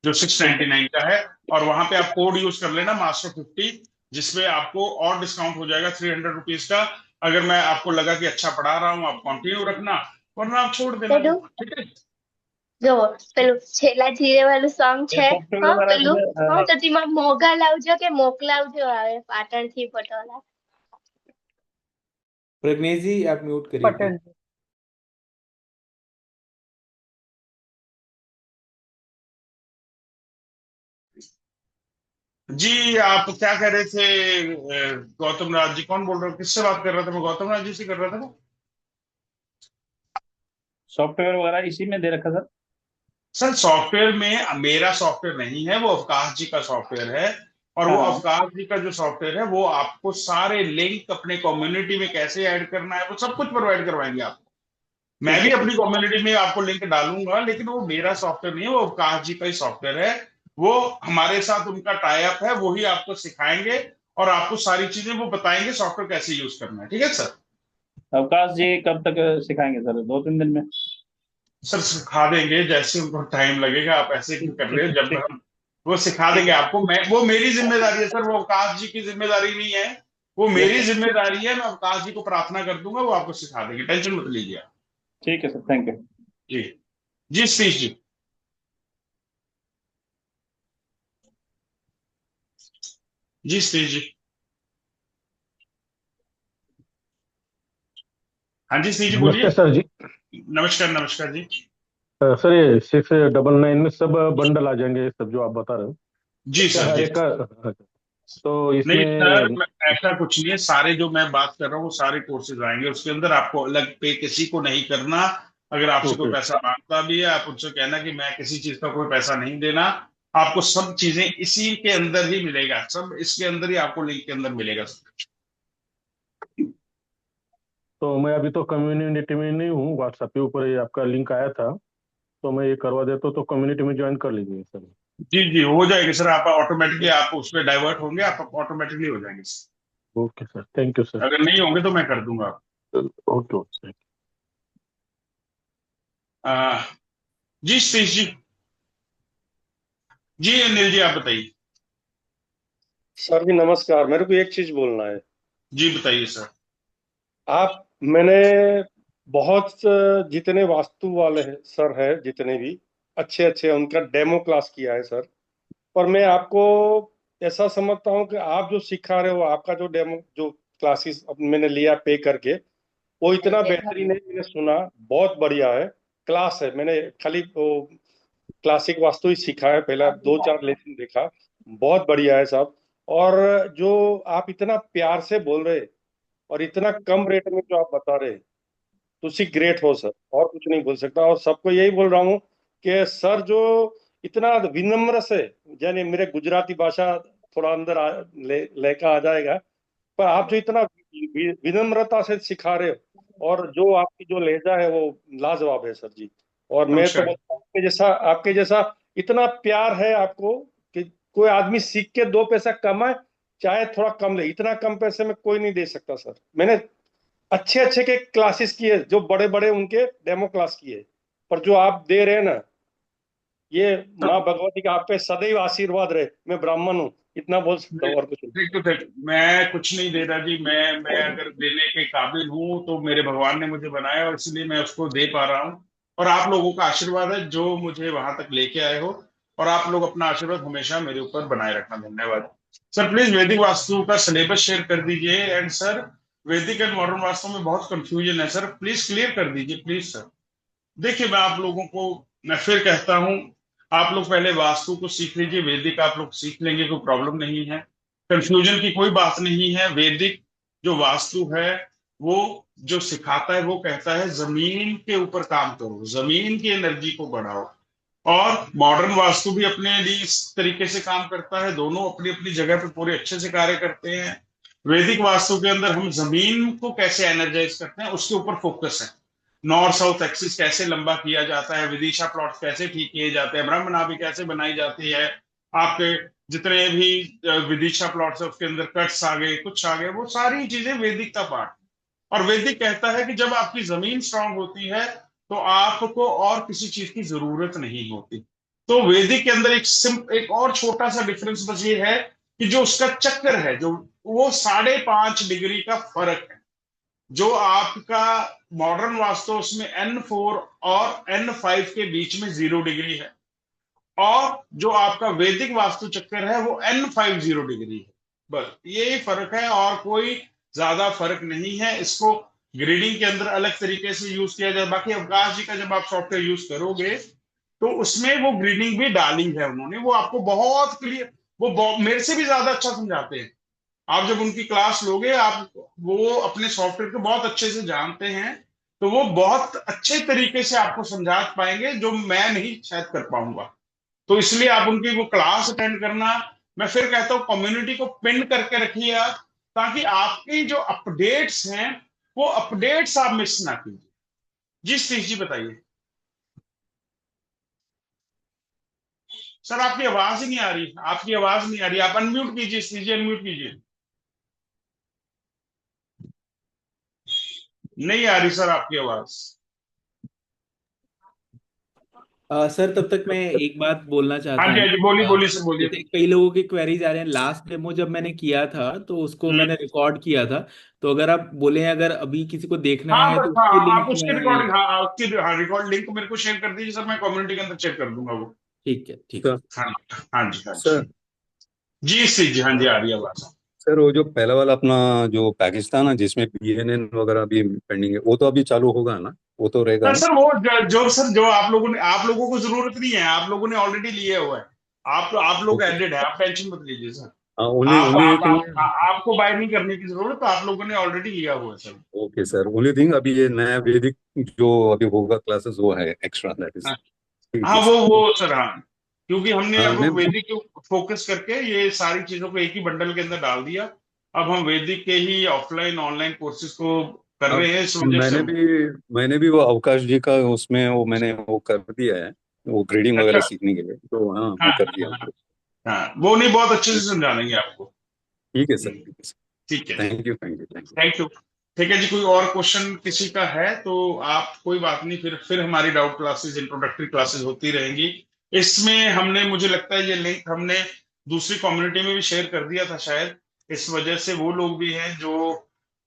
जो 699 का है। और वहां पे आप कोड यूज कर लेना master50, जिसमें आपको और डिस्काउंट हो जाएगा 300 रुपीज का। अगर मैं आपको लगा कि अच्छा पढ़ा रहा हूँ, आप कंटिन्यू रखना, वरना आप छोड़ देना, ठीक है? જો પેલું છેલ્લા જીરે વાળું સોંગ છે सॉफ्टवेयर હા वगैरह પેલું હા मुझे તો તેમાં મોગા લાવજો કે મોકલાવજો આવે પાટણ થી પટોળા प्रज्ञेश जी आप म्यूट करिए please। पटेल जी, आप क्या कह रहे थे? गौतम राज जी, कौन बोल रहे हो? किससे बात कर रहा था? मैं गौतम राज जी से कर रहा था ना? सॉफ्टवेयर वगैरह इसी में दे रखा सर? सर सॉफ्टवेयर में मेरा सॉफ्टवेयर नहीं है, वो अवकाश जी का सॉफ्टवेयर है। और वो हाँ अवकाश जी का जो सॉफ्टवेयर है, वो आपको सारे लिंक अपने कम्युनिटी में कैसे ऐड करना है वो सब कुछ प्रोवाइड करवाएंगे आपको। मैं ठीक भी है अपनी ठीक कम्युनिटी में आपको लिंक डालूंगा, लेकिन वो मेरा सॉफ्टवेयर नहीं है, वो अवकाश जी का ही सॉफ्टवेयर है। वो हमारे साथ उनका टाई अप है, वो ही आपको सिखाएंगे और आपको सारी चीजें वो बताएंगे सॉफ्टवेयर कैसे यूज करना है, ठीक है सर? है। अवकाश जी कब तक सिखाएंगे सर? 2-3 दिन में? सर सिखा देंगे, जैसे उनको टाइम लगेगा। आप ऐसे क्यों कर रहे हो? जब ठीक हम वो सिखा देंगे आपको। मैं वो मेरी जिम्मेदारी है सर, वो अवकाश जी की जिम्मेदारी नहीं है। वो यस मेरी सर, जिम्मेदारी है। मैं अवकाश जी को प्रार्थना कर दूंगा, वो आपको सिखा देंगे, टेंशन मत लीजिए आप। ठीक है सर, थैंक यू। जी। जी सतीश जी। जी सतीश जी। हाँ जी सतीश जी बोलिए। नमस्ते सर जी। नमस्कार नमस्कार जी। सर ये 699 में सब बंडल आ जाएंगे, सब जो आप बता रहे हो, जी क्या सर हर जी। एक का? तो नहीं सर, इसमें ऐसा कुछ नहीं है। सारे जो मैं बात कर रहा हूँ वो सारे कोर्सेज आएंगे उसके अंदर। आपको अलग पे किसी को नहीं करना। अगर आपसे कोई ओके। पैसा मांगता भी है, आप उनसे कहना कि मैं किसी चीज का कोई पैसा नहीं देना। आपको सब चीजें इसी के अंदर ही मिलेगा, सब इसके अंदर ही आपको लिंक के अंदर मिलेगा। तो मैं अभी तो कम्युनिटी में नहीं हूँ, व्हाट्सएप के ऊपर ये आपका लिंक आया था, तो मैं ये करवा देता हूँ, तो कम्युनिटी में ज्वाइन कर लीजिए सर। जी जी हो जाएगी सर। आप ऑटोमेटिकली आप उसमें डाइवर्ट होंगे, आप ऑटोमेटिकली हो जाएंगे sir. Okay sir, thank you sir. अगर नहीं होंगे तो मैं कर दूंगा। Okay okay. आ, जी सतीश जी। जी अनिल जी आप बताइए। सर जी नमस्कार, मेरे को एक चीज बोलना है। जी बताइए सर। आप मैंने बहुत जितने वास्तु वाले हैं सर है, जितने भी अच्छे अच्छे उनका डेमो क्लास किया है सर। पर मैं आपको ऐसा समझता हूँ कि आप जो सिखा रहे हो, आपका जो डेमो जो क्लासेस मैंने लिया पे करके, वो इतना बेहतरीन है। मैंने सुना बहुत बढ़िया है, क्लास है। मैंने खाली वो क्लासिक वास्तु ही सीखा है, पहला 2-4 लेसन देखा। बहुत बढ़िया है साहब। और जो आप इतना प्यार से बोल रहे और इतना कम रेट में जो आप बता रहे, तुसी ग्रेट हो सर, और कुछ नहीं बोल सकता। और सबको यही बोल रहा हूँ कि सर जो इतना विनम्र से, यानी मेरे गुजराती भाषा थोड़ा अंदर लेकर आ जाएगा, पर आप जो इतना विनम्रता से सिखा रहे हो, और जो आपकी जो लहजा है वो लाजवाब है सर जी। और मैं तो नमस्कार। बोलता हूँ आपके जैसा इतना प्यार है आपको कि कोई आदमी सीख के 2 पैसा कमाए, चाहे थोड़ा कम ले, इतना कम पैसे में कोई नहीं दे सकता सर। मैंने अच्छे अच्छे के क्लासेस किए, जो बड़े बड़े उनके डेमो क्लास किए, पर जो आप दे रहे हैं ना, ये माँ भगवती का आप पे सदैव आशीर्वाद रहे। मैं ब्राह्मण हूँ, इतना बोल सकता हूँ, और कुछ नहीं। ठीक तो ठीक, मैं कुछ नहीं दे रहा जी। मैं अगर देने के काबिल हूँ तो मेरे भगवान ने मुझे बनाया और इसलिए मैं उसको दे पा रहा हूँ। और आप लोगों का आशीर्वाद है जो मुझे वहां तक लेके आए हो। और आप लोग अपना आशीर्वाद हमेशा मेरे ऊपर बनाए रखना। धन्यवाद। सर प्लीज वैदिक वास्तु का सिलेबस शेयर कर दीजिए। एंड सर वैदिक एंड मॉडर्न वास्तु में बहुत कंफ्यूजन है सर, प्लीज क्लियर कर दीजिए प्लीज सर। देखिए मैं आप लोगों को मैं फिर कहता हूं, आप लोग पहले वास्तु को सीख लीजिए। वैदिक आप लोग सीख लेंगे, कोई प्रॉब्लम नहीं है। कंफ्यूजन की कोई बात नहीं है। वैदिक जो वास्तु है वो जो सिखाता है वो कहता है जमीन के ऊपर काम करो, जमीन की एनर्जी को बढ़ाओ। और मॉडर्न वास्तु भी अपने लिए इस तरीके से काम करता है। दोनों अपनी अपनी जगह पे पूरे अच्छे से कार्य करते हैं। वैदिक वास्तु के अंदर हम जमीन को कैसे एनर्जाइज करते हैं उसके ऊपर फोकस है। नॉर्थ साउथ एक्सिस कैसे लंबा किया जाता है, विदिशा प्लॉट कैसे ठीक किए जाते हैं, ब्रह्म नाभि कैसे बनाई जाती है। आपके जितने भी विदिशा प्लॉट्स है उसके अंदर कट्स आ गए, कुछ आ गए, वो सारी चीजें वैदिक का पार्ट। और वैदिक कहता है कि जब आपकी जमीन स्ट्रांग होती है तो आपको और किसी चीज की जरूरत नहीं होती। तो वैदिक के अंदर एक और छोटा सा डिफरेंस बस ये है कि जो उसका चक्कर है, जो वो 5.5 डिग्री का फर्क है। जो आपका मॉडर्न वास्तु उसमें N4 और N5 के बीच में 0 डिग्री है। और जो आपका वैदिक वास्तु चक्कर है वो N50 डिग्री है। बस यही फर्क है और कोई ज्यादा फर्क नहीं है। इसको ग्रेडिंग के अंदर अलग तरीके से यूज किया जाए। बाकी अवकाश जी का जब आप सॉफ्टवेयर यूज करोगे तो उसमें वो ग्रेडिंग भी डाली है उन्होंने, वो आपको बहुत क्लियर, मेरे से भी ज्यादा अच्छा समझाते हैं। आप जब उनकी क्लास लोगे, आप वो अपने सॉफ्टवेयर को बहुत अच्छे से जानते हैं, तो वो बहुत अच्छे तरीके से आपको समझा पाएंगे जो मैं नहीं शायद कर पाऊंगा। तो इसलिए आप उनकी वो क्लास अटेंड करना। मैं फिर कहता हूँ कम्युनिटी को पिन करके रखिए आप, ताकि आपकी जो अपडेट्स हैं वो अपडेट्स आप मिस ना कीजिए। जी सतीश जी बताइए। सर आपकी आवाज ही नहीं आ रही, आपकी आवाज नहीं आ रही। आप अनम्यूट कीजिए सतीश जी, अनम्यूट कीजिए। नहीं आ रही सर आपकी आवाज। सर तब तक मैं एक बात बोलना चाहता हाँ जी, हूँ। हाँ जी, बोलिए अ, बोलिए सर, बोलिए। जैसे कई लोगों की क्वेरीज आ रहे हैं, लास्ट डेमो जब मैंने किया था तो उसको हम्म, मैंने रिकॉर्ड किया था। तो अगर आप बोले अगर अभी किसी को देखना हाँ है बस, तो हाँ उसकी आप लिंक उसकी मैं। रिकॉर्डिंग, हाँ उसकी, हाँ रिकॉर्ड लिंक मेरे को शेयर कर दीजिए सर, मैं कम्युनिटी के अंदर चेक कर दूंगा वो। ठीक है, ठीक है। सर हाँ, हाँ जी, हाँ जी। सर जी सी जी, हाँ जी, आ रही है आवाज। सर वो जो पहला वाला अपना जो पाकिस्तान है जिसमें पीएनएन वगैरह अभी पेंडिंग है, वो तो अभी चालू होगा ना? वो तो रहेगा सर ना? सर वो सर जो आप लोगों को जरूरत नहीं है, आप लोगों ने ऑलरेडी लिया हुआ है। आप लोग ओके। एडेड है, आप टेंशन मत लीजिए सर। हाँ, ओनली ओनली थिंग। आपको बाय नहीं करने की जरूरत, तो आप लोगों ने ऑलरेडी लिया हुआ है sir. Okay sir, only thing अभी ये नया वैदिक जो अभी होगा क्लासेस वो है एक्स्ट्रा, दैट इज। हाँ ठीक हाँ, है सर। वो सर, हाँ। क्योंकि हमने हाँ अब मैं वैदिक के फोकस करके ये सारी चीजों को एक ही बंडल के अंदर डाल दिया। अब हम वैदिक के ही ऑफलाइन ऑनलाइन कोर्सेज को कर अब रहे हैं, इस वजह से। मैंने भी वो अवकाश जी का उसमें वो मैंने वो कर दिया है, वो ग्रेडिंग अच्छा। वगैरह सीखने के लिए, तो हाँ हाँ मैं कर हाँ दिया हाँ हूँ। हाँ, वो नहीं, बहुत अच्छे से समझा देंगे आपको। ठीक है सर, हम्म, ठीक है सर। ठीक है। Thank you, thank you, thank you. Thank you. ठीक है जी, कोई और क्वेश्चन किसी का है तो आप, कोई बात नहीं, फिर हमारी डाउट क्लासेस, इंट्रोडक्टरी क्लासेस होती रहेंगी। इसमें हमने, मुझे लगता है ये लिंक हमने दूसरी कम्युनिटी में भी शेयर कर दिया था शायद, इस वजह से वो लोग भी हैं जो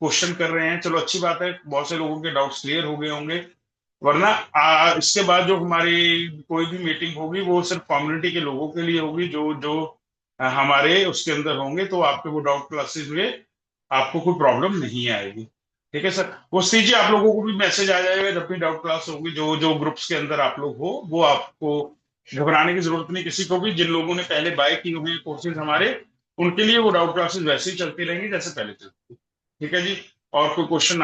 क्वेश्चन कर रहे हैं। चलो अच्छी बात है, बहुत से लोगों के डाउट्स क्लियर हो गए होंगे। वरना इसके बाद जो हमारी कोई भी मीटिंग होगी वो सिर्फ कम्युनिटी के लोगों के लिए होगी, जो जो हमारे उसके अंदर होंगे, तो आपके वो डाउट क्लासेस में आपको कोई प्रॉब्लम नहीं आएगी। ठीक है सर, वो कीजिए, आप लोगों को भी मैसेज आ जाएगा जब भी डाउट क्लास होगी, जो जो ग्रुप्स के अंदर आप लोग हो, वो आपको घबराने की जरूरत नहीं किसी को भी। जिन लोगों ने पहले बाय किए हुए कोर्सेज हमारे, उनके लिए वो डाउट क्लासेस वैसे ही चलती रहेंगी जैसे पहले चलती थी। ठीक है जी, और कोई क्वेश्चन